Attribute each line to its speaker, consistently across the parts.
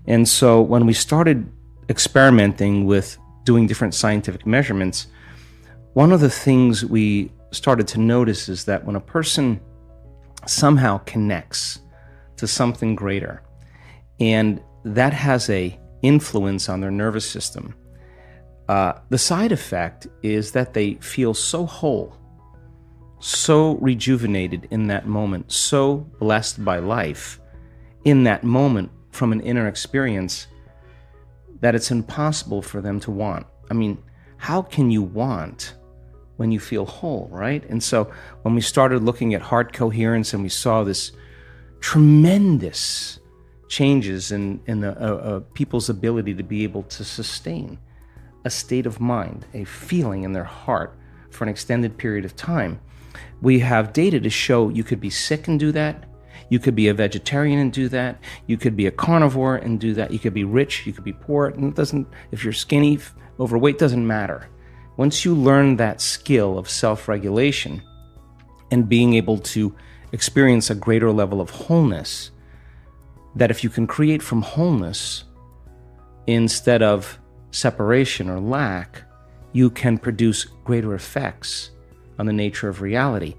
Speaker 1: And so when we started experimenting with doing different scientific measurements, one of the things we started to notice is that when a person somehow connects to something greater, and that has a influence on their nervous system, the side effect is that they feel so whole, so rejuvenated in that moment, so blessed by life in that moment from an inner experience that it's impossible for them to want. I mean, how can you want when you feel whole, right? And so when we started looking at heart coherence and we saw this tremendous changes in the people's ability to be able to sustain a state of mind, a feeling in their heart for an extended period of time, we have data to show you could be sick and do that. You could be a vegetarian and do that. You could be a carnivore and do that. You could be rich, you could be poor. And it doesn't, if you're skinny, overweight, doesn't matter. Once you learn that skill of self-regulation and being able to experience a greater level of wholeness, that if you can create from wholeness instead of separation or lack, you can produce greater effects on the nature of reality.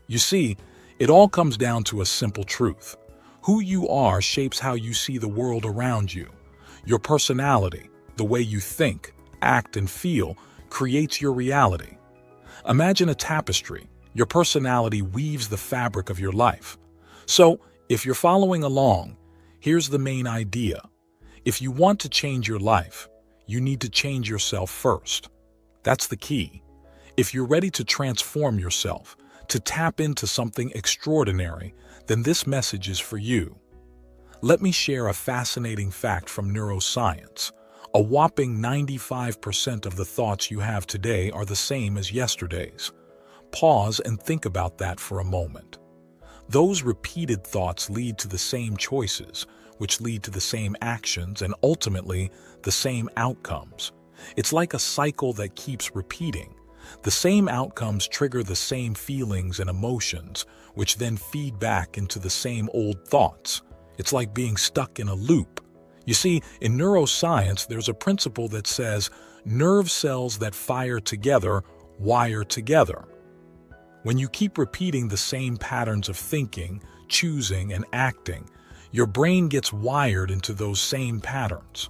Speaker 2: You see, it all comes down to a simple truth. Who you are shapes how you see the world around you. Your personality, the way you think, act, and feel, creates your reality. Imagine a tapestry. Your personality weaves the fabric of your life. So, if you're following along, here's the main idea. If you want to change your life, you need to change yourself first. That's the key. If you're ready to transform yourself, to tap into something extraordinary, then this message is for you. Let me share a fascinating fact from neuroscience. A whopping 95% of the thoughts you have today are the same as yesterday's. Pause and think about that for a moment. Those repeated thoughts lead to the same choices, which lead to the same actions and ultimately the same outcomes. It's like a cycle that keeps repeating. The same outcomes trigger the same feelings and emotions, which then feed back into the same old thoughts. It's like being stuck in a loop. You see, in neuroscience, there's a principle that says nerve cells that fire together wire together. When you keep repeating the same patterns of thinking, choosing, and acting, your brain gets wired into those same patterns.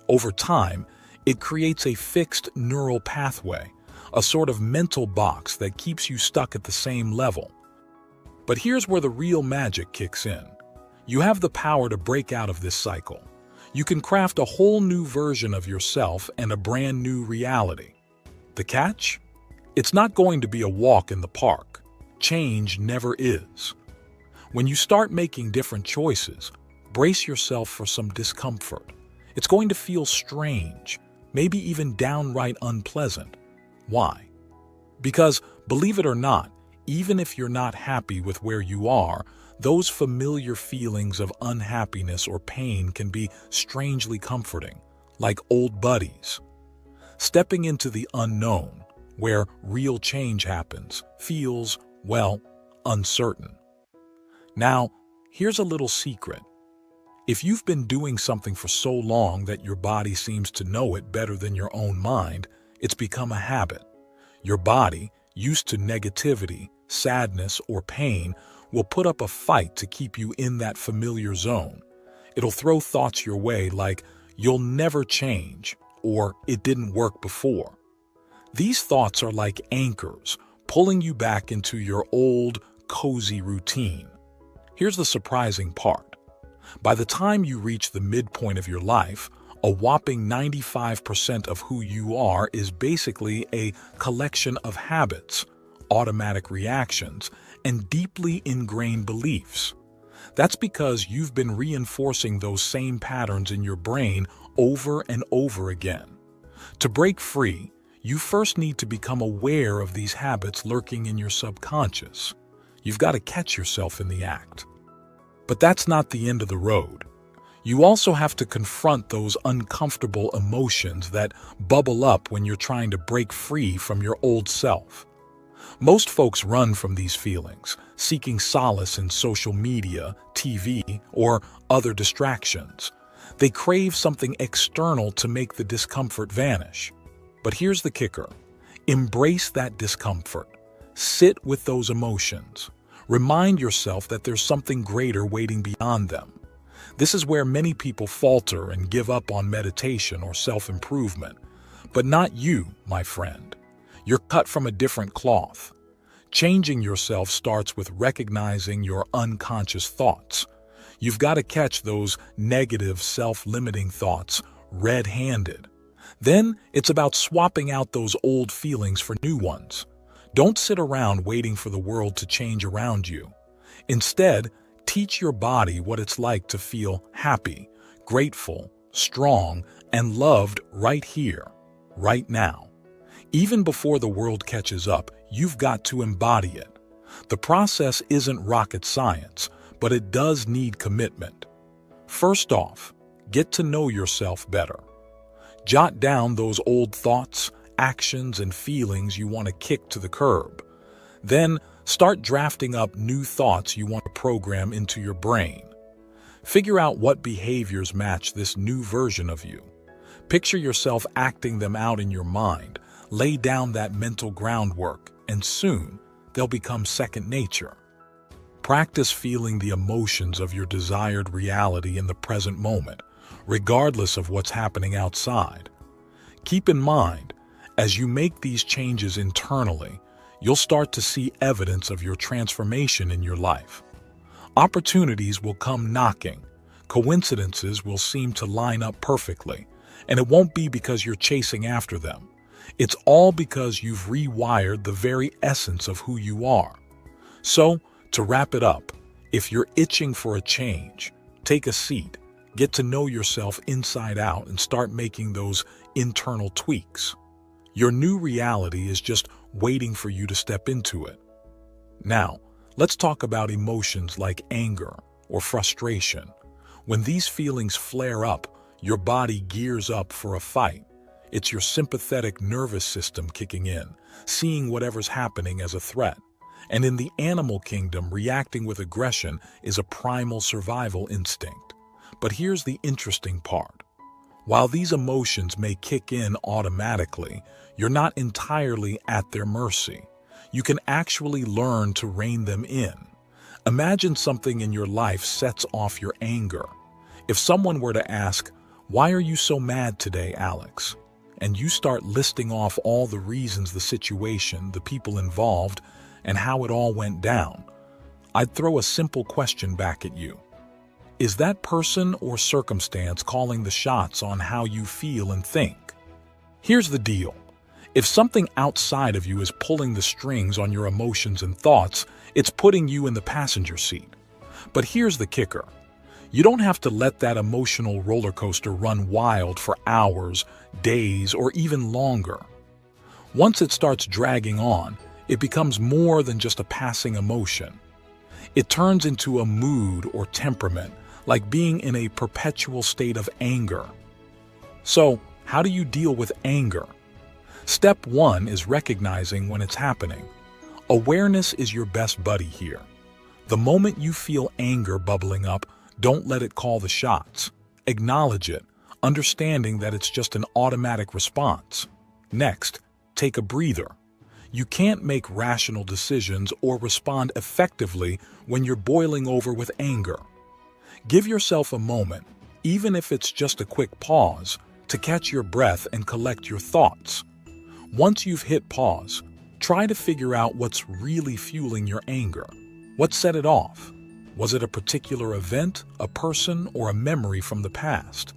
Speaker 2: Over time, it creates a fixed neural pathway, a sort of mental box that keeps you stuck at the same level. But here's where the real magic kicks in. You have the power to break out of this cycle. You can craft a whole new version of yourself and a brand new reality. The catch? It's not going to be a walk in the park. Change never is. When you start making different choices, brace yourself for some discomfort. It's going to feel strange, maybe even downright unpleasant. Why? Because, believe it or not, even if you're not happy with where you are, those familiar feelings of unhappiness or pain can be strangely comforting, like old buddies. Stepping into the unknown, where real change happens, feels, well, uncertain. Now, here's a little secret. If you've been doing something for so long that your body seems to know it better than your own mind, it's become a habit. Your body, used to negativity, sadness, or pain, will put up a fight to keep you in that familiar zone. It'll throw thoughts your way like, "You'll never change," or "It didn't work before." These thoughts are like anchors, pulling you back into your old, cozy routine. Here's the surprising part. By the time you reach the midpoint of your life, a whopping 95% of who you are is basically a collection of habits, automatic reactions, and deeply ingrained beliefs. That's because you've been reinforcing those same patterns in your brain over and over again. To break free, you first need to become aware of these habits lurking in your subconscious. You've got to catch yourself in the act. But that's not the end of the road. You also have to confront those uncomfortable emotions that bubble up when you're trying to break free from your old self. Most folks run from these feelings, seeking solace in social media, TV, or other distractions. They crave something external to make the discomfort vanish. But here's the kicker. Embrace that discomfort. Sit with those emotions. Remind yourself that there's something greater waiting beyond them. This is where many people falter and give up on meditation or self-improvement. But not you, my friend. You're cut from a different cloth. Changing yourself starts with recognizing your unconscious thoughts. You've got to catch those negative, self-limiting thoughts red-handed. Then it's about swapping out those old feelings for new ones. Don't sit around waiting for the world to change around you. Instead, teach your body what it's like to feel happy, grateful, strong, and loved right here, right now. Even before the world catches up, you've got to embody it. The process isn't rocket science, but it does need commitment. First off, get to know yourself better. Jot down those old thoughts, actions, and feelings you want to kick to the curb. Then, start drafting up new thoughts you want to program into your brain. Figure out what behaviors match this new version of you. Picture yourself acting them out in your mind. Lay down that mental groundwork, and soon they'll become second nature. Practice feeling the emotions of your desired reality in the present moment, regardless of what's happening outside. Keep in mind, as you make these changes internally, you'll start to see evidence of your transformation in your life. Opportunities will come knocking. Coincidences will seem to line up perfectly, and it won't be because you're chasing after them. It's all because you've rewired the very essence of who you are. So, to wrap it up, if you're itching for a change, take a seat, get to know yourself inside out, and start making those internal tweaks. Your new reality is just waiting for you to step into it. Now, let's talk about emotions like anger or frustration. When these feelings flare up, your body gears up for a fight. It's your sympathetic nervous system kicking in, seeing whatever's happening as a threat. And in the animal kingdom, reacting with aggression is a primal survival instinct. But here's the interesting part. While these emotions may kick in automatically, you're not entirely at their mercy. You can actually learn to rein them in. Imagine something in your life sets off your anger. If someone were to ask, "Why are you so mad today, Alex?" and you start listing off all the reasons, the situation, the people involved, and how it all went down, I'd throw a simple question back at you. Is that person or circumstance calling the shots on how you feel and think? Here's the deal. If something outside of you is pulling the strings on your emotions and thoughts, it's putting you in the passenger seat. But here's the kicker. You don't have to let that emotional roller coaster run wild for hours, days, or even longer. Once it starts dragging on, it becomes more than just a passing emotion. It turns into a mood or temperament, like being in a perpetual state of anger. So, how do you deal with anger? Step 1 is recognizing when it's happening. Awareness is your best buddy here. The moment you feel anger bubbling up, don't let it call the shots. Acknowledge it, understanding that it's just an automatic response. Next, take a breather. You can't make rational decisions or respond effectively when you're boiling over with anger. Give yourself a moment, even if it's just a quick pause, to catch your breath and collect your thoughts. Once you've hit pause, try to figure out what's really fueling your anger. What set it off? Was it a particular event, a person, or a memory from the past?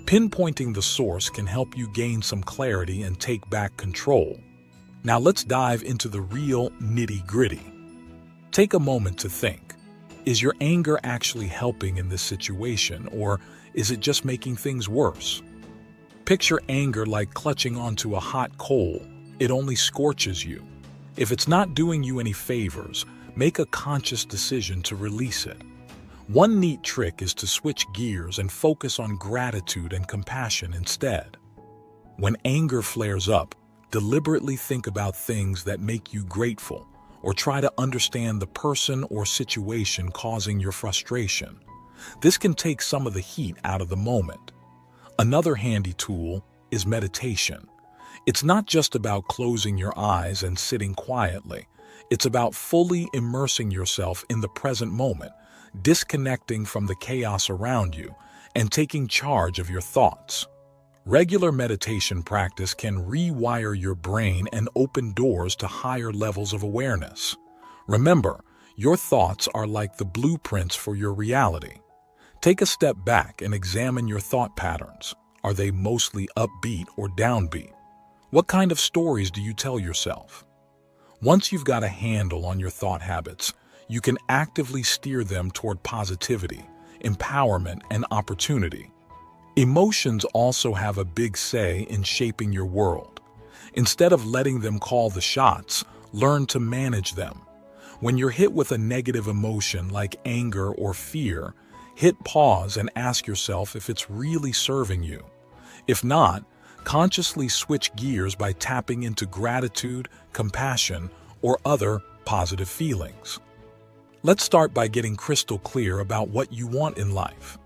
Speaker 2: Pinpointing the source can help you gain some clarity and take back control. Now let's dive into the real nitty-gritty. Take a moment to think. Is your anger actually helping in this situation, or is it just making things worse? Picture anger like clutching onto a hot coal. It only scorches you. If it's not doing you any favors, make a conscious decision to release it. One neat trick is to switch gears and focus on gratitude and compassion instead. When anger flares up, deliberately think about things that make you grateful, or try to understand the person or situation causing your frustration. This can take some of the heat out of the moment. Another handy tool is meditation. It's not just about closing your eyes and sitting quietly. It's about fully immersing yourself in the present moment, disconnecting from the chaos around you, and taking charge of your thoughts. Regular meditation practice can rewire your brain and open doors to higher levels of awareness. Remember, your thoughts are like the blueprints for your reality. Take a step back and examine your thought patterns. Are they mostly upbeat or downbeat? What kind of stories do you tell yourself? Once you've got a handle on your thought habits, you can actively steer them toward positivity, empowerment, and opportunity. Emotions also have a big say in shaping your world. Instead of letting them call the shots, learn to manage them. When you're hit with a negative emotion like anger or fear, hit pause and ask yourself if it's really serving you. If not, consciously switch gears by tapping into gratitude, compassion, or other positive feelings. Let's start by getting crystal clear about what you want in life.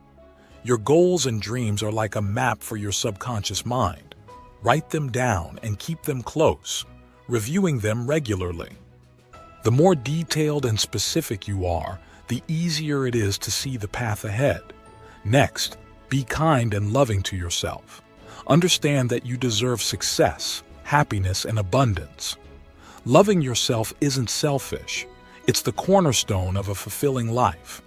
Speaker 2: Your goals and dreams are like a map for your subconscious mind. Write them down and keep them close, reviewing them regularly. The more detailed and specific you are, the easier it is to see the path ahead. Next, be kind and loving to yourself. Understand that you deserve success, happiness, and abundance. Loving yourself isn't selfish. It's the cornerstone of a fulfilling life.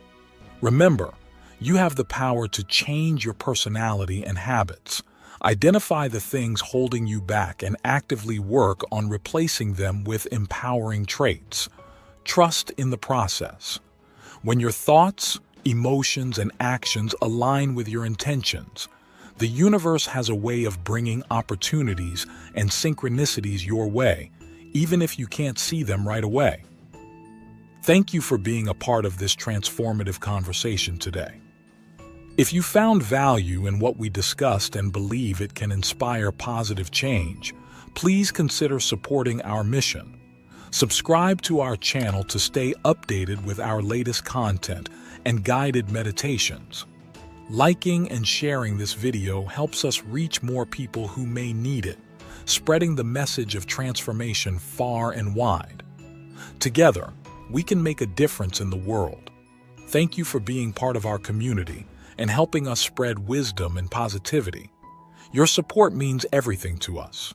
Speaker 2: Remember, you have the power to change your personality and habits. Identify the things holding you back and actively work on replacing them with empowering traits. Trust in the process. When your thoughts, emotions, and actions align with your intentions, the universe has a way of bringing opportunities and synchronicities your way, even if you can't see them right away. Thank you for being a part of this transformative conversation today. If you found value in what we discussed and believe it can inspire positive change, please consider supporting our mission. Subscribe to our channel to stay updated with our latest content and guided meditations. Liking and sharing this video helps us reach more people who may need it, spreading the message of transformation far and wide. Together, we can make a difference in the world. Thank you for being part of our community and helping us spread wisdom and positivity. Your support means everything to us.